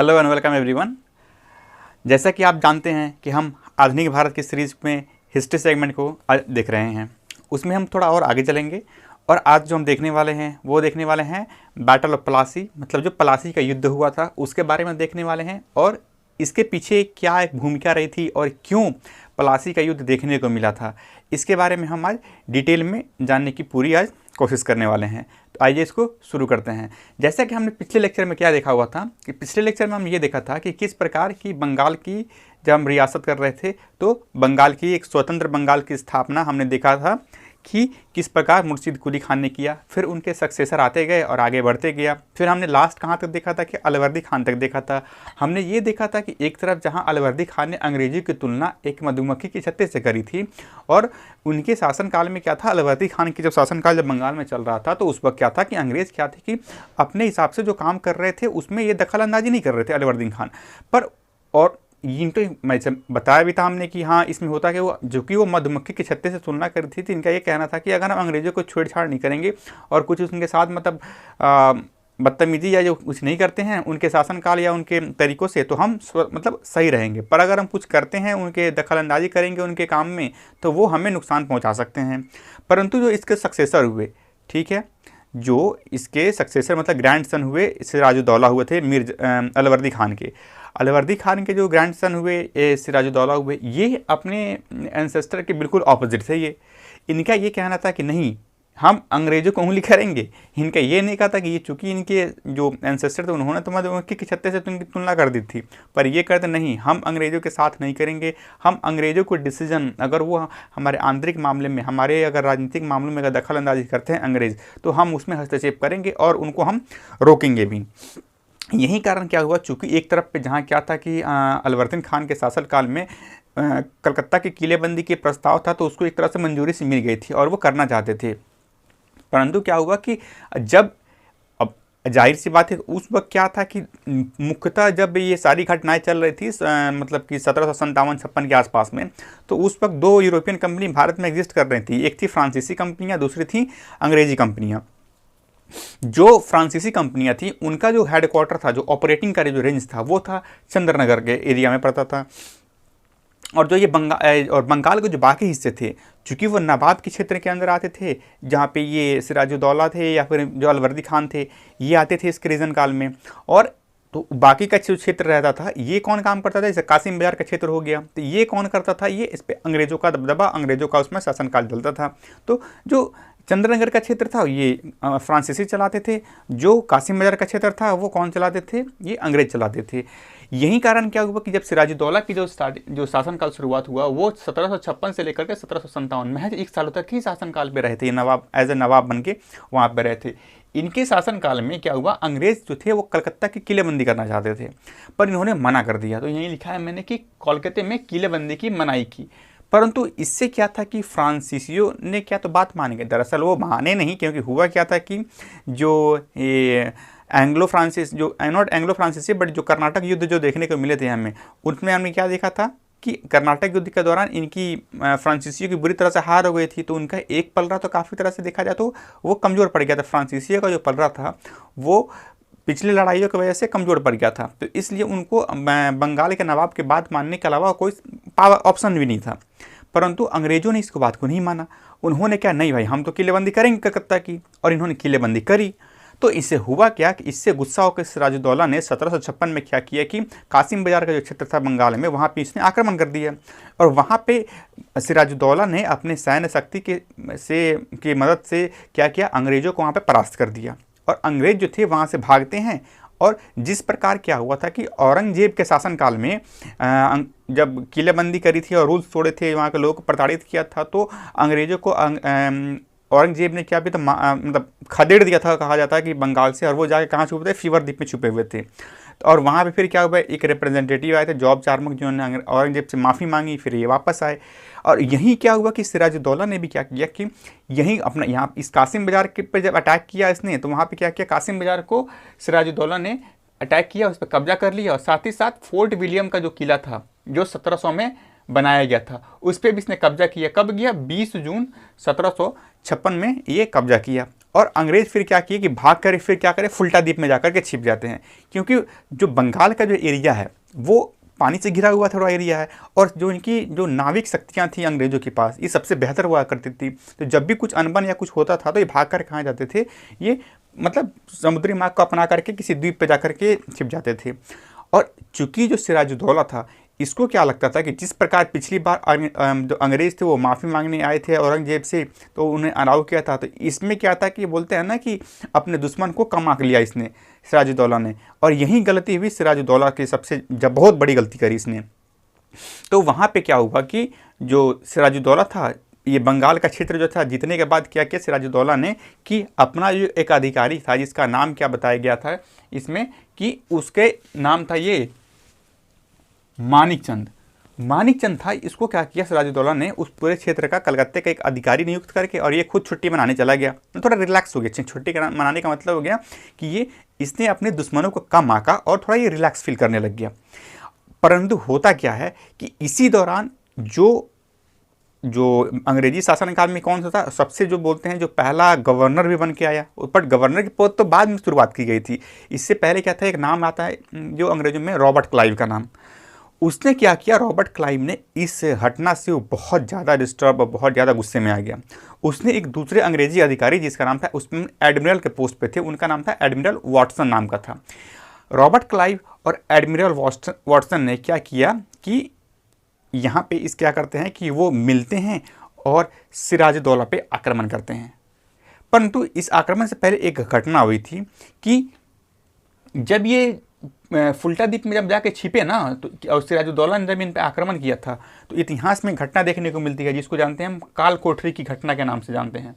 Hello and welcome everyone. जैसा कि आप जानते हैं कि हम आधुनिक भारत की सीरीज़ में हिस्ट्री सेगमेंट को देख रहे हैं, उसमें हम थोड़ा और आगे चलेंगे और आज जो हम देखने वाले हैं वो देखने वाले हैं बैटल ऑफ प्लासी, मतलब जो प्लासी का युद्ध हुआ था उसके बारे में देखने वाले हैं और इसके पीछे क्या एक भूमिका रही थी और क्यों प्लासी का युद्ध देखने को मिला था, इसके बारे में हम आज डिटेल में जानने की पूरी आज कोशिश करने वाले हैं। तो आइए इसको शुरू करते हैं। जैसा कि हमने पिछले लेक्चर में क्या देखा हुआ था कि पिछले लेक्चर में हम ये देखा था कि किस प्रकार की बंगाल की जब हम रियासत कर रहे थे तो बंगाल की एक स्वतंत्र बंगाल की स्थापना हमने देखा था कि किस प्रकार मुर्शिद कुली खान ने किया, फिर उनके सक्सेसर आते गए और आगे बढ़ते गया। फिर हमने लास्ट कहाँ तक देखा था कि अलवर्दी खान तक देखा था। हमने ये देखा था कि एक तरफ जहाँ अलवर्दी खान ने अंग्रेजी की तुलना एक मधुमक्खी के छत्ते से करी थी और उनके शासनकाल में क्या था, अलवर्दी खान की जब शासनकाल जब बंगाल में चल रहा था तो उस वक्त क्या था कि अंग्रेज़ क्या थे कि अपने हिसाब से जो काम कर रहे थे उसमें ये दखल अंदाजी नहीं कर रहे थे अलवर्दी खान पर। और इनको मैं बताया भी था हमने कि हाँ इसमें होता कि वो जो कि वो मधुमक्खी के छत्ते से तुलना करी थी, तो इनका ये कहना था कि अगर हम अंग्रेज़ों को छेड़छाड़ नहीं करेंगे और कुछ उनके साथ मतलब बदतमीजी या जो कुछ नहीं करते हैं उनके शासनकाल या उनके तरीक़ों से, तो हम मतलब सही रहेंगे। पर अगर हम कुछ करते हैं, उनके दखल अंदाजी करेंगे उनके काम में, तो वो हमें नुकसान पहुँचा सकते हैं। परंतु जो इसके सक्सेसर हुए, ठीक है, जो इसके सक्सेसर मतलब ग्रैंड सन हुए सिराजुद्दौला हुए थे अलवर्दी खान के। अलवर्दी खान के जो ग्रैंड सन हुए सिराजुद्दौला हुए, ये अपने एंसेस्टर के बिल्कुल ऑपोजिट थे। ये इनका ये कहना था कि नहीं हम अंग्रेज़ों को उंगली करेंगे। इनका ये नहीं कहा था कि ये चूँकि इनके जो एंसेस्टर थे उन्होंने तो मधुमक्खी के छत्ते से उनकी तुलना कर दी थी, पर ये कहते नहीं हम अंग्रेज़ों के साथ नहीं करेंगे। हम अंग्रेज़ों को डिसीजन अगर वो हमारे आंतरिक मामले में, हमारे अगर राजनीतिक मामलों में अगर दखल अंदाजी करते हैं अंग्रेज़, तो हम उसमें हस्तक्षेप करेंगे और उनको हम रोकेंगे भी। यही कारण क्या हुआ, चूँकि एक तरफ पे जहाँ क्या था कि अलवर्दी खान के शासनकाल में कलकत्ता की किलेबंदी के प्रस्ताव था तो उसको एक तरह से मंजूरी से मिल गई थी और वो करना चाहते थे। परंतु क्या हुआ कि जब अब जाहिर सी बात है उस वक्त क्या था कि मुख्यतः जब ये सारी घटनाएं चल रही थी मतलब कि 1757-56 के आसपास में, तो उस वक्त दो यूरोपियन कंपनी भारत में एग्जिस्ट कर रही थी। एक थी फ्रांसीसी कंपनियां, दूसरी थी अंग्रेजी कंपनियां। जो फ्रांसीसी कंपनियां थी उनका जो हेडक्वार्टर था, जो ऑपरेटिंग का जो रेंज था, वो था चंद्रनगर के एरिया में पड़ता था। और जो ये बंगाल के जो बाकी हिस्से थे, चूँकि वो नवाब के क्षेत्र के अंदर आते थे, जहाँ पे ये सिराजुद्दौला थे या फिर जो अलवर्दी खान थे ये आते थे इसके रीजन काल में, और तो बाकी का जो क्षेत्र रहता था ये कौन काम करता था, जैसे कासिम बाजार का क्षेत्र हो गया, तो ये कौन करता था, ये इस पर अंग्रेज़ों का दबदबा, अंग्रेज़ों का उसमें शासनकाल चलता था। तो जो चंद्रनगर का क्षेत्र था ये फ्रांसीसी चलाते थे, जो कासिम बाजार का क्षेत्र था वो कौन चलाते थे, ये अंग्रेज चलाते थे। यही कारण क्या हुआ कि जब सिराजुद्दौला की जो शासनकाल शुरुआत हुआ वो 1756 से लेकर के 1757 महज 1 सालों तक ही शासनकाल पे रहे थे। नवाब एज ए नवाब बन के वहाँ पर रहे थे। इनके शासनकाल में क्या हुआ, अंग्रेज़ जो थे वो कलकत्ता की किलेबंदी करना चाहते थे पर इन्होंने मना कर दिया। तो यही लिखा है मैंने कि कोलकाता में किलेबंदी की मनाही की। परंतु इससे क्या था कि फ्रांसीसियों ने क्या तो बात मान गए, दरअसल वो माने नहीं, क्योंकि हुआ क्या था कि जो ये एंग्लो फ्रांसिस जो नॉट एंग्लो फ्रांसीसी बट जो कर्नाटक युद्ध जो देखने को मिले थे हमें, उनमें हमने क्या देखा था कि कर्नाटक युद्ध के दौरान इनकी फ्रांसीसियों की बुरी तरह से हार हो गई थी। तो उनका एक पलड़ा तो काफ़ी तरह से देखा जाए तो वो कमज़ोर पड़ गया था। फ्रांसीसियों का जो पलड़ा था वो पिछली लड़ाइयों की वजह से कमज़ोर पड़ गया था, तो इसलिए उनको बंगाल के नवाब के बात मानने के अलावा कोई ऑप्शन भी नहीं था। परंतु अंग्रेज़ों ने इसको बात को नहीं माना। उन्होंने क्या, नहीं भाई हम तो किलेबंदी करेंगे कलकत्ता की, और इन्होंने किलेबंदी करी। तो इससे हुआ क्या कि इससे गुस्सा होकर सिराजुद्दौला ने 1756 में क्या किया कि कासिम बाजार का जो क्षेत्र था बंगाल में, वहाँ पे इसने आक्रमण कर दिया और वहाँ पे सिराजुद्दौला ने अपने सैन्य शक्ति की मदद से क्या किया, अंग्रेज़ों को वहाँ पे परास्त कर दिया और अंग्रेज़ जो थे वहाँ से भागते हैं। और जिस प्रकार क्या हुआ था कि औरंगजेब के शासनकाल में जब किलेबंदी करी थी और रूल्स तोड़े थे, वहाँ के लोगों को प्रताड़ित किया था, तो अंग्रेज़ों को औरंगजेब ने क्या भी तो मतलब खदेड़ दिया था, कहा जाता है कि बंगाल से, और वो जाके कहाँ छुपे थे, फीवर द्वीप में छुपे हुए थे। और वहाँ पे फिर क्या हुआ, एक रिप्रेजेंटेटिव आए थे जॉब चार्मक, जिन्होंने औरंगजेब से माफ़ी मांगी, फिर ये वापस आए। और यहीं क्या हुआ कि सिराजुद्दौला ने भी क्या किया कि यहीं अपना यहाँ इस कासिम बाजार के पे जब अटैक किया इसने, तो वहाँ पे क्या किया, कासिम बाजार को सिराजुद्दौला ने अटैक किया, उस पर कब्जा कर लिया और साथ ही साथ फोर्ट विलियम का जो किला था जो 1700 में बनाया गया था उस पर भी इसने कब्जा किया। कब किया, 20 जून 1756 में ये कब्जा किया। और अंग्रेज फिर क्या किए कि भाग कर फिर क्या करें, फुल्टा द्वीप में जाकर के छिप जाते हैं, क्योंकि जो बंगाल का जो एरिया है वो पानी से घिरा हुआ थोड़ा एरिया है, और जो इनकी जो नाविक शक्तियाँ थी अंग्रेजों के पास ये सबसे बेहतर हुआ करती थी। तो जब भी कुछ अनबन या कुछ होता था तो ये भाग कर कहाँ जाते थे, ये मतलब समुद्री मार्ग को अपना करके किसी द्वीप पर जा के छिप जाते थे। और चूंकि जो सिराजुद्दौला था, इसको क्या लगता था कि जिस प्रकार पिछली बार जो अंग्रेज थे वो माफ़ी मांगने आए थे औरंगजेब से, तो उन्हें अलाउ किया था, तो इसमें क्या था कि बोलते हैं ना कि अपने दुश्मन को कम आंक लिया इसने, सिराजुद्दौला ने, और यही गलती हुई सिराजुद्दौला की, सबसे जब बहुत बड़ी गलती करी इसने। तो वहाँ पे क्या हुआ कि जो सिराजुद्दौला था, ये बंगाल का क्षेत्र जो था जीतने के बाद क्या किया सिराजुद्दौला ने कि अपना जो एक अधिकारी था जिसका नाम क्या बताया गया था इसमें कि उसके नाम था ये मानिकचंद। मानिकचंद था, इसको क्या किया सिराजुद्दौला ने, उस पूरे क्षेत्र का कलकत्ते का एक अधिकारी नियुक्त करके, और ये खुद छुट्टी मनाने चला गया। थोड़ा रिलैक्स हो गया, छुट्टी मनाने का मतलब हो गया कि ये इसने अपने दुश्मनों को कम आंका और थोड़ा ये रिलैक्स फील करने लग गया। परंतु होता क्या है कि इसी दौरान जो अंग्रेजी शासनकाल में कौन सा था, सबसे जो बोलते हैं जो पहला गवर्नर भी बन के आया, बट गवर्नर की पद तो बाद में शुरुआत की गई थी। इससे पहले क्या था, एक नाम आता है जो अंग्रेजों में रॉबर्ट क्लाइव का नाम। उसने क्या किया, रॉबर्ट क्लाइव ने इस घटना से वो बहुत ज़्यादा डिस्टर्ब और बहुत ज़्यादा गुस्से में आ गया। उसने एक दूसरे अंग्रेजी अधिकारी जिसका नाम था, उसमें एडमिरल के पोस्ट पे थे, उनका नाम था एडमिरल वाटसन नाम का था। रॉबर्ट क्लाइव और एडमिरल वाटसन ने क्या किया कि यहाँ पे इस क्या करते हैं कि वो मिलते हैं और सिराजुद्दौला पे आक्रमण करते हैं। परंतु इस आक्रमण से पहले एक घटना हुई थी कि जब ये फुल्टा द्वीप में जब जाके छिपे ना, तो और सिराजुद्दौला ने जब इन पे आक्रमण किया था, तो इतिहास में घटना देखने को मिलती है जिसको जानते हैं हम काल कोठरी की घटना के नाम से जानते हैं।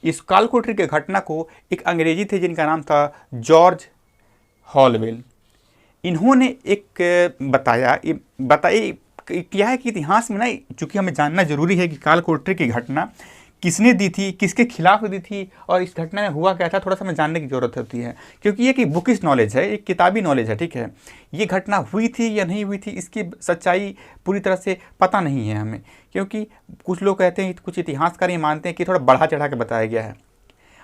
इस काल कोठरी की घटना को एक अंग्रेजी थे जिनका नाम था जॉर्ज हॉलवेल, इन्होंने एक बताया क्या है कि इतिहास में ना, चूँकि हमें जानना जरूरी है कि काल कोठरी की घटना किसने दी थी, किसके खिलाफ दी थी, और इस घटना में हुआ क्या था, थोड़ा सा हमें जानने की ज़रूरत होती है, क्योंकि ये कि बुकिश नॉलेज है, एक किताबी नॉलेज है, ठीक है। ये घटना हुई थी या नहीं हुई थी, इसकी सच्चाई पूरी तरह से पता नहीं है हमें, क्योंकि कुछ लोग कहते हैं, कुछ इतिहासकार ये मानते हैं कि थोड़ा बढ़ा चढ़ा के बताया गया है।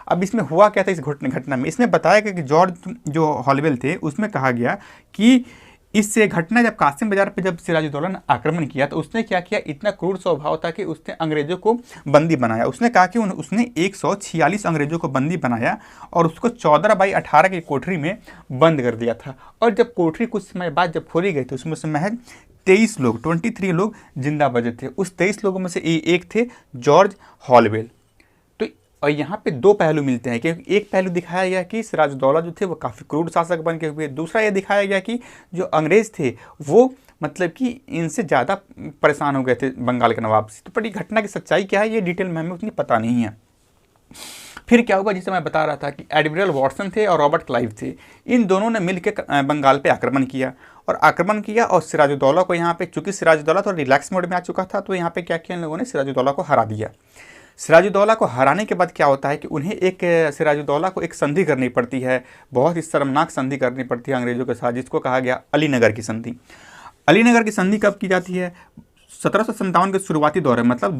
अब इसमें हुआ क्या था इस घटना में, इसमें बताया गया कि जॉर्ज जो हॉलवेल थे उसमें कहा गया कि इससे घटना जब कासिम बाजार पे जब सिराजुद्दौला ने आक्रमण किया तो उसने क्या किया, इतना क्रूर स्वभाव था कि उसने अंग्रेजों को बंदी बनाया। उसने कहा कि उसने 146 अंग्रेजों को बंदी बनाया और उसको 14/18 की कोठरी में बंद कर दिया था। और जब कोठरी कुछ समय बाद जब खोली गई तो उसमें से महज 23 लोग जिंदा बचे थे। उस 23 लोगों में से एक थे जॉर्ज हॉलवेल। और यहाँ पे दो पहलू मिलते हैं, क्योंकि एक पहलू दिखाया गया कि सिराजुद्दौला जो थे वो काफ़ी क्रूर शासक बन के हुए, दूसरा ये दिखाया गया कि जो अंग्रेज़ थे वो मतलब कि इनसे ज़्यादा परेशान हो गए थे बंगाल के नवाब से। तो बड़ी घटना की सच्चाई क्या है ये डिटेल में हमें उतनी पता नहीं है। फिर क्या हुआ, जिसे मैं बता रहा था कि एडमिरल वाटसन थे और रॉबर्ट क्लाइव थे, इन दोनों ने मिलकर बंगाल पे आक्रमण किया और सिराजुद्दौला को यहाँ पे, चूँकि सिराजुद्दौला तो रिलैक्स मोड में आ चुका था, तो यहाँ पे क्या किया इन लोगों ने, सिराजुद्दौला को हरा दिया। सिराजुद्दौला को हराने के बाद क्या होता है कि उन्हें सिराजुद्दौला को एक संधि करनी पड़ती है, बहुत ही शर्मनाक संधि करनी पड़ती है अंग्रेजों के साथ, जिसको कहा गया अलीनगर की संधि। अलीनगर की संधि कब की जाती है, 1757 के शुरुआती दौर में, मतलब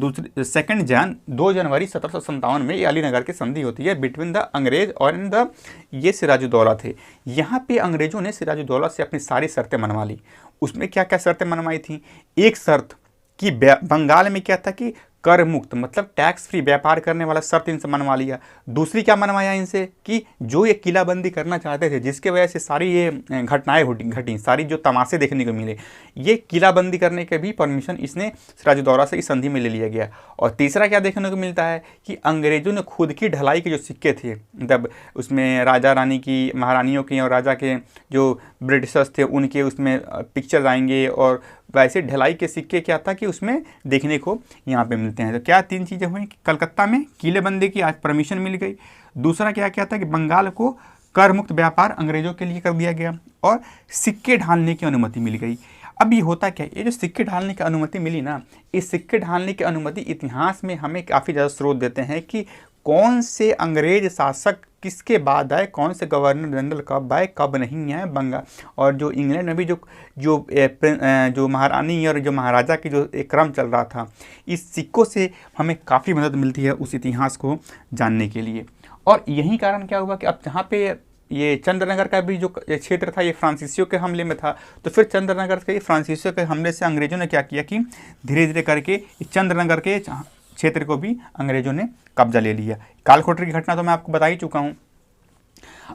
2 जनवरी 1757 में ये अलीनगर की संधि होती है बिटवीन द अंग्रेज और इन द ये सिराजुद्दौला थे। यहाँ पे अंग्रेजों ने सिराजुद्दौला से अपनी सारी शर्तें मनवा ली। उसमें क्या क्या शर्तें मनवाई थी, एक शर्त कि बंगाल में क्या था कि कर मुक्त मतलब टैक्स फ्री व्यापार करने वाला शर्त इनसे मनवा लिया। दूसरी क्या मनवाया इनसे कि जो ये किलाबंदी करना चाहते थे, जिसके वजह से सारी ये घटनाएं घटी, सारी जो तमाशे देखने को मिले, ये किलाबंदी करने के भी परमिशन इसने सिराजुद्दौला से इस संधि में ले लिया गया। और तीसरा क्या देखने को मिलता है कि अंग्रेजों ने खुद की ढलाई के जो सिक्के थे, मतलब उसमें राजा रानी की, महारानियों की और राजा के जो ब्रिटिशर्स थे उनके उसमें पिक्चर आएंगे, और वैसे ढलाई के सिक्के क्या था कि उसमें देखने को यहाँ पे मिलते हैं। तो क्या 3 चीज़ें हुई कि कलकत्ता में किलेबंदी की आज परमिशन मिल गई, दूसरा क्या क्या था कि बंगाल को कर मुक्त व्यापार अंग्रेजों के लिए कर दिया गया, और सिक्के ढालने की अनुमति मिल गई। अब ये होता क्या, ये जो सिक्के ढालने की अनुमति मिली ना, इस सिक्के ढालने की अनुमति इतिहास में हमें काफ़ी ज़्यादा स्रोत देते हैं कि कौन से अंग्रेज शासक किसके बाद आए, कौन से गवर्नर जनरल कब आए कब नहीं आए बंगाल, और जो इंग्लैंड में भी जो महारानी और जो महाराजा की जो एक क्रम चल रहा था, इस सिक्कों से हमें काफ़ी मदद मिलती है उस इतिहास को जानने के लिए। और यही कारण क्या हुआ कि अब जहाँ पे ये चंद्रनगर का भी जो क्षेत्र था ये फ्रांसीसियों के हमले में था, तो फिर चंद्रनगर के फ्रांसीसियों के हमले से अंग्रेजों ने क्या किया कि धीरे धीरे करके चंद्रनगर के क्षेत्र को भी अंग्रेजों ने कब्जा ले लिया। कालकोठरी की घटना तो मैं आपको बता ही चुका हूँ।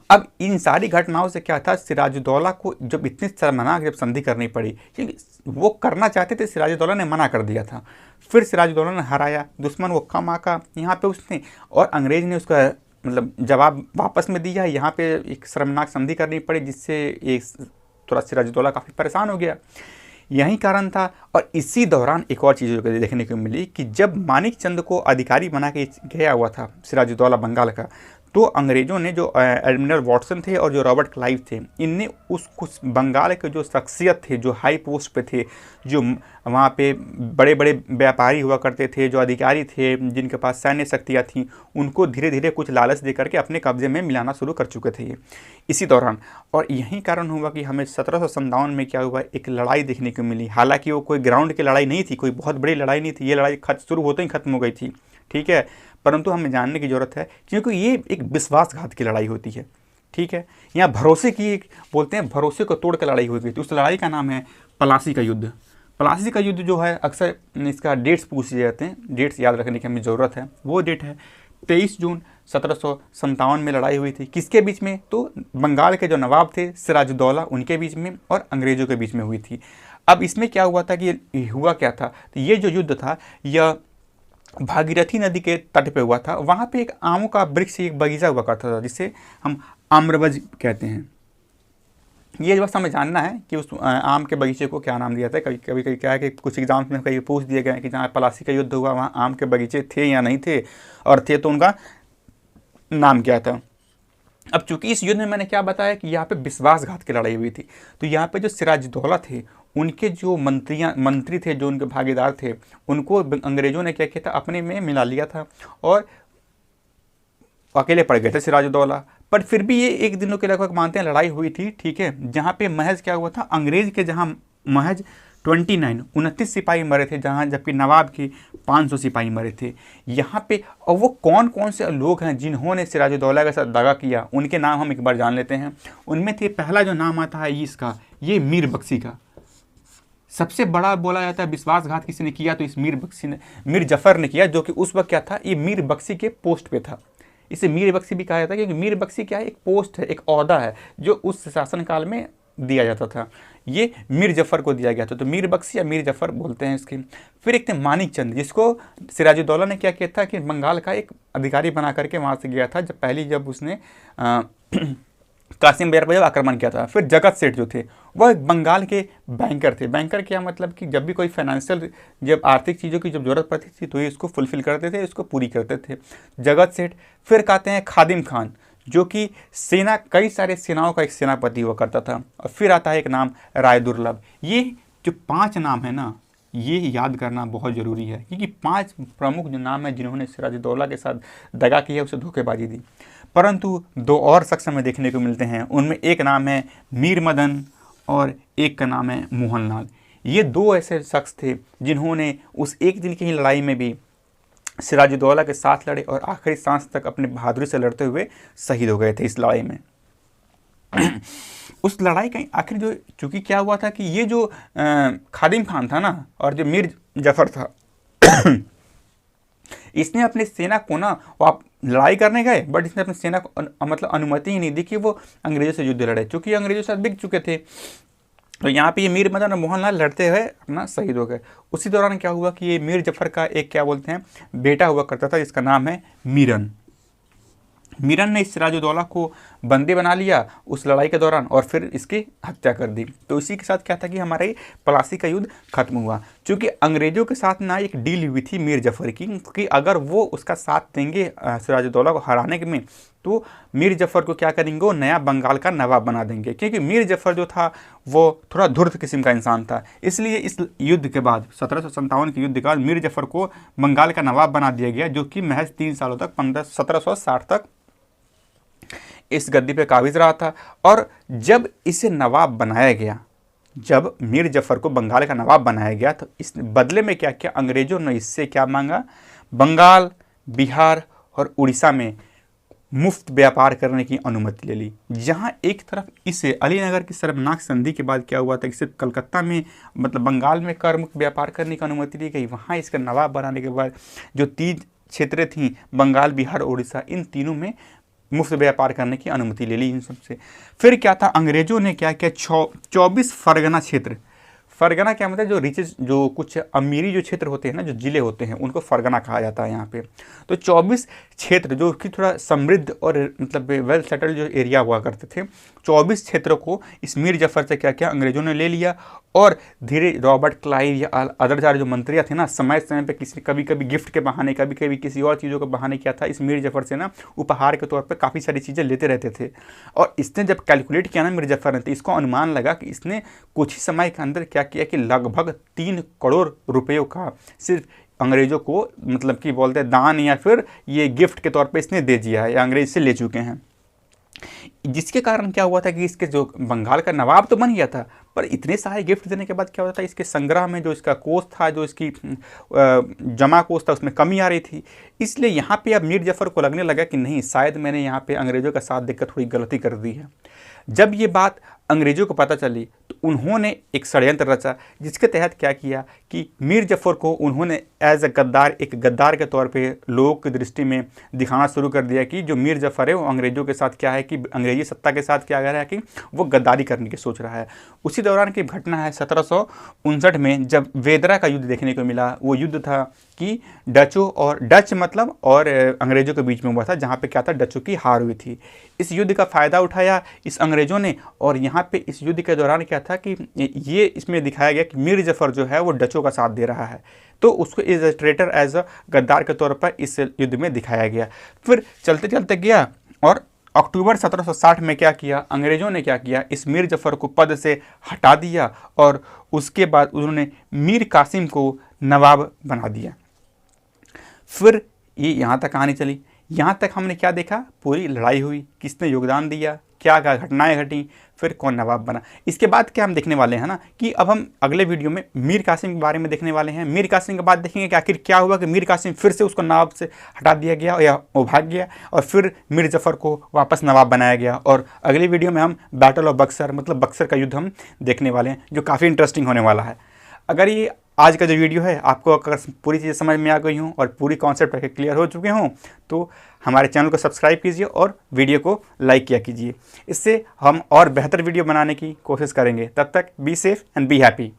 अब इन सारी घटनाओं से क्या था, सिराजुद्दौला को जब इतनी शर्मनाक जब संधि करनी पड़ी, क्योंकि वो करना चाहते थे, सिराजुद्दौला ने मना कर दिया था। फिर सिराजुद्दौला ने हराया, दुश्मन वो कम आका यहाँ पे उसने, और अंग्रेज ने उसका मतलब जवाब वापस में दिया। यहाँ पे एक शर्मनाक संधि करनी पड़ी, जिससे एक थोड़ा सिराजुद्दौला काफ़ी परेशान हो गया। यही कारण था। और इसी दौरान एक और चीज़ देखने को मिली कि जब मानिक चंद को अधिकारी बना के गया हुआ था सिराजुद्दौला बंगाल का, तो अंग्रेज़ों ने जो एडमिरल वॉटसन थे और जो रॉबर्ट क्लाइव थे, इनने उस कुछ बंगाल के जो शख्सियत थे, जो हाई पोस्ट पे थे, जो वहाँ पे बड़े बड़े व्यापारी हुआ करते थे, जो अधिकारी थे, जिनके पास सैन्य शक्तियाँ थीं, उनको धीरे धीरे कुछ लालच दे करके अपने कब्जे में मिलाना शुरू कर चुके थे ये इसी दौरान। और यही कारण हुआ कि हमें 1757 में क्या हुआ, एक लड़ाई देखने को मिली। हालांकि वो कोई ग्राउंड की लड़ाई नहीं थी, कोई बहुत बड़ी लड़ाई नहीं थी, ये लड़ाई शुरू होते ही खत्म हो गई थी, ठीक है, परंतु हमें जानने की ज़रूरत है क्योंकि ये एक विश्वासघात की लड़ाई होती है, ठीक है। यहाँ भरोसे की बोलते हैं, भरोसे को तोड़ कर लड़ाई हुई थी। उस लड़ाई का नाम है प्लासी का युद्ध। प्लासी का युद्ध जो है, अक्सर इसका डेट्स पूछे जाते हैं, डेट्स याद रखने की हमें ज़रूरत है। वो डेट है 23 जून 1757 में लड़ाई हुई थी। किसके बीच में, तो बंगाल के जो नवाब थे सिराजुद्दौला, उनके बीच में और अंग्रेज़ों के बीच में हुई थी। अब इसमें क्या हुआ था कि हुआ क्या था, तो ये जो युद्ध था यह भागीरथी नदी के तट पे हुआ था। वहाँ पे एक आमों का वृक्ष, एक बगीचा हुआ करता था, जिसे हम आम्रवज कहते हैं। ये बस हमें जानना है कि उस आम के बगीचे को क्या नाम दिया था। कभी कभी क्या है कि कुछ एग्जाम्स में कहीं पूछ दिए गए कि जहाँ प्लासी का युद्ध हुआ वहाँ आम के बगीचे थे या नहीं थे, और थे तो उनका नाम क्या था। अब चूंकि इस युद्ध में मैंने क्या बताया कि यहाँ पे विश्वासघात की लड़ाई हुई थी, तो यहाँ पे जो सिराजुद्दौला थे, उनके जो मंत्री थे, जो उनके भागीदार थे, उनको अंग्रेजों ने क्या किया था, अपने में मिला लिया था और अकेले पड़ गए थे सिराजुद्दौला। पर फिर भी ये एक दिनों के लगभग मानते हैं लड़ाई हुई थी, ठीक है, जहाँ पे महज क्या हुआ था, अंग्रेज के जहाँ महज 29 सिपाही मरे थे, जहाँ जबकि नवाब की 500 सिपाही मरे थे यहाँ पे। और वो कौन कौन से लोग हैं जिन्होंने सिराजुद्दौला के साथ दगा किया, उनके नाम हम एक बार जान लेते हैं। उनमें थे, पहला जो नाम आता है इसका, ये मीर बख्शी का। सबसे बड़ा बोला जाता है विश्वासघात किसी ने किया तो इस मीर जफर ने किया, जो कि उस वक्त क्या था, ये मीर बख्शी के पोस्ट पे था। इसे मीर बख्शी भी कहा जाता है क्योंकि मीर बख्शी क्या है, एक पोस्ट है, एक ओहदा है जो उस शासनकाल में दिया जाता था। ये मीर जफर को दिया गया था, तो मीर बख्शी या मीर जफर बोलते हैं इसके। फिर एक थे मानिक चंद, जिसको सिराजुद्दौला ने क्या किया था कि बंगाल का एक अधिकारी बना करके वहाँ से गया था, जब उसने कासिम बेर पर जब आक्रमण किया था। फिर जगत सेठ जो थे, वह एक बंगाल के बैंकर थे। बैंकर क्या मतलब कि जब भी कोई फाइनेंशियल, जब आर्थिक चीज़ों की जब जरूरत पड़ती थी तो ये इसको फुलफिल करते थे, इसको पूरी करते थे, जगत सेठ। फिर कहते हैं खादिम खान, जो कि कई सारे सेनाओं का एक सेनापति हुआ करता था। और फिर आता है एक नाम राय दुर्लभ। ये जो 5 नाम है ना, ये याद करना बहुत ज़रूरी है, क्योंकि 5 प्रमुख जो नाम है जिन्होंने सिराजुद्दौला के साथ दगा किया, उसे धोखेबाजी दी। परंतु 2 और शख्स हमें देखने को मिलते हैं। उनमें एक नाम है मीर मदन और एक का नाम है मोहनलाल। ये 2 ऐसे शख्स थे जिन्होंने उस एक दिन की ही लड़ाई में भी सिराजुद्दौला के साथ लड़े और आखिरी सांस तक अपने बहादुरी से लड़ते हुए शहीद हो गए थे इस लड़ाई में। उस लड़ाई का आखिर जो, चूँकि क्या हुआ था कि ये जो खादिम खान था ना, और जो मीर जफर था इसने अपनी सेना को ना, वो आप लड़ाई करने गए, बट इसने अपनी सेना को मतलब अनुमति ही नहीं दी कि वो अंग्रेजों से युद्ध लड़े, चूँकि अंग्रेजों से बिक चुके थे। तो यहाँ पे ये मीर मदन और मोहनलाल लड़ते हुए अपना शहीद हो गए। उसी दौरान क्या हुआ कि ये मीर जफर का एक क्या बोलते हैं बेटा हुआ करता था, जिसका नाम है मीरन। मीरन ने सिराजुद्दौला को बंदी बना लिया उस लड़ाई के दौरान और फिर इसकी हत्या कर दी। तो इसी के साथ क्या था कि हमारे प्लासी का युद्ध खत्म हुआ। क्योंकि अंग्रेजों के साथ ना एक डील हुई थी मीर जफर की कि अगर वो उसका साथ देंगे सिराजुद्दौला को हराने में, तो मीर जफर को क्या करेंगे, वो नया बंगाल का नवाब बना देंगे। क्योंकि मीर जफर जो था वो थोड़ा धूर्त किस्म का इंसान था, इसलिए इस युद्ध के बाद 1757 के युद्ध के बाद मीर जफर को बंगाल का नवाब बना दिया गया, जो कि महज 3 सालों तक 1760 तक इस गद्दी पे काबिज रहा था। और जब इसे नवाब बनाया गया, जब मीर जफ़र को बंगाल का नवाब बनाया गया, तो इस बदले में क्या किया, अंग्रेज़ों ने इससे क्या मांगा, बंगाल, बिहार और उड़ीसा में मुफ्त व्यापार करने की अनुमति ले ली। जहां एक तरफ इसे अलीनगर की शर्मनाक संधि के बाद क्या हुआ था कि सिर्फ कलकत्ता में मतलब बंगाल में कर मुक्त व्यापार करने की अनुमति दी गई, वहां इसका नवाब बनाने के बाद जो 3 क्षेत्रें थीं, बंगाल, बिहार, उड़ीसा, इन तीनों में मुफ्त व्यापार करने की अनुमति ले ली इन सबसे। फिर क्या था, अंग्रेजों ने क्या किया, 24 फरगना क्षेत्र, फरगना क्या मतलब जो रिचेज, जो कुछ अमीरी जो क्षेत्र होते हैं ना, जो जिले होते हैं, उनको फरगना कहा जाता है यहाँ पे। तो 24 क्षेत्र जो कि थोड़ा समृद्ध और मतलब वेल सेटल्ड जो एरिया हुआ करते थे, 24 क्षेत्रों को इस मीर जफ़र से क्या किया, अंग्रेजों ने ले लिया। और धीरे रॉबर्ट क्लाइव या अदर सारे जो मंत्रियाँ थे ना, समय समय पे किसी कभी कभी गिफ्ट के बहाने, कभी कभी किसी और चीज़ों के बहाने क्या था, इस मीर जफ़र से ना उपहार के तौर पे काफ़ी सारी चीज़ें लेते रहते थे। और इसने जब कैलकुलेट किया ना मीर जफ़र ने, तो इसको अनुमान लगा कि इसने कुछ ही समय के अंदर क्या किया कि लगभग 3 करोड़ रुपयों का सिर्फ अंग्रेज़ों को मतलब कि बोलते हैं दान या फिर ये गिफ्ट के तौर पे इसने दे दिया है या अंग्रेज से ले चुके हैं। जिसके कारण क्या हुआ था कि इसके जो बंगाल का नवाब तो बन गया था, पर इतने सारे गिफ्ट देने के बाद क्या होता था, इसके संग्रह में जो इसका कोष था, जो इसकी जमा कोष था, उसमें कमी आ रही थी। इसलिए यहाँ पे अब मीर जफ़र को लगने लगा कि नहीं, शायद मैंने यहाँ पे अंग्रेज़ों का साथ देकर थोड़ी गलती कर दी है। जब ये बात अंग्रेज़ों को पता चली तो उन्होंने एक षड्यंत्र रचा, जिसके तहत क्या किया कि मीर जफ़र को उन्होंने एज अ गद्दार, एक गद्दार के तौर पे लोगों की दृष्टि में दिखाना शुरू कर दिया कि जो मीर जफ़र है वो अंग्रेज़ों के साथ क्या है कि अंग्रेजी सत्ता के साथ क्या कर रहा है कि वो गद्दारी करने की सोच रहा है। उसी दौरान की घटना है 1759 में, जब वेदरा का युद्ध देखने को मिला। वो युद्ध था कि डचों और डच मतलब और अंग्रेज़ों के बीच में हुआ था, जहाँ पे क्या था, डचों की हार हुई थी। इस युद्ध का फ़ायदा उठाया इस अंग्रेज़ों ने, और यहाँ पे इस युद्ध के दौरान क्या था कि ये इसमें दिखाया गया कि मीर जफ़र जो है वो डचों का साथ दे रहा है, तो उसको as a traitor, as a गद्दार के तौर पर इस युद्ध में दिखाया गया। फिर चलते चलते गया और अक्टूबर 1760 में क्या किया, अंग्रेज़ों ने क्या किया, इस मीर जफ़र को पद से हटा दिया और उसके बाद उन्होंने मीर कासिम को नवाब बना दिया। फिर ये यहाँ तक कहानी चली। यहाँ तक हमने क्या देखा, पूरी लड़ाई हुई, किसने योगदान दिया, क्या क्या घटनाएं घटी, फिर कौन नवाब बना। इसके बाद क्या हम देखने वाले हैं ना कि अब हम अगले वीडियो में मीर कासिम के बारे में देखने वाले हैं। मीर कासिम के बाद देखेंगे कि आखिर क्या हुआ कि मीर कासिम फिर से उसको नवाब से हटा दिया गया या वो भाग गया, और फिर मीर जफ़र को वापस नवाब बनाया गया। और अगली वीडियो में हम बैटल ऑफ बक्सर मतलब बक्सर का युद्ध हम देखने वाले हैं, जो काफ़ी इंटरेस्टिंग होने वाला है। अगर ये आज का जो वीडियो है आपको अगर पूरी चीज़ें समझ में आ गई हों और पूरी कॉन्सेप्ट क्लियर हो चुके हों, तो हमारे चैनल को सब्सक्राइब कीजिए और वीडियो को लाइक किया कीजिए। इससे हम और बेहतर वीडियो बनाने की कोशिश करेंगे। तब तक be safe and be happy.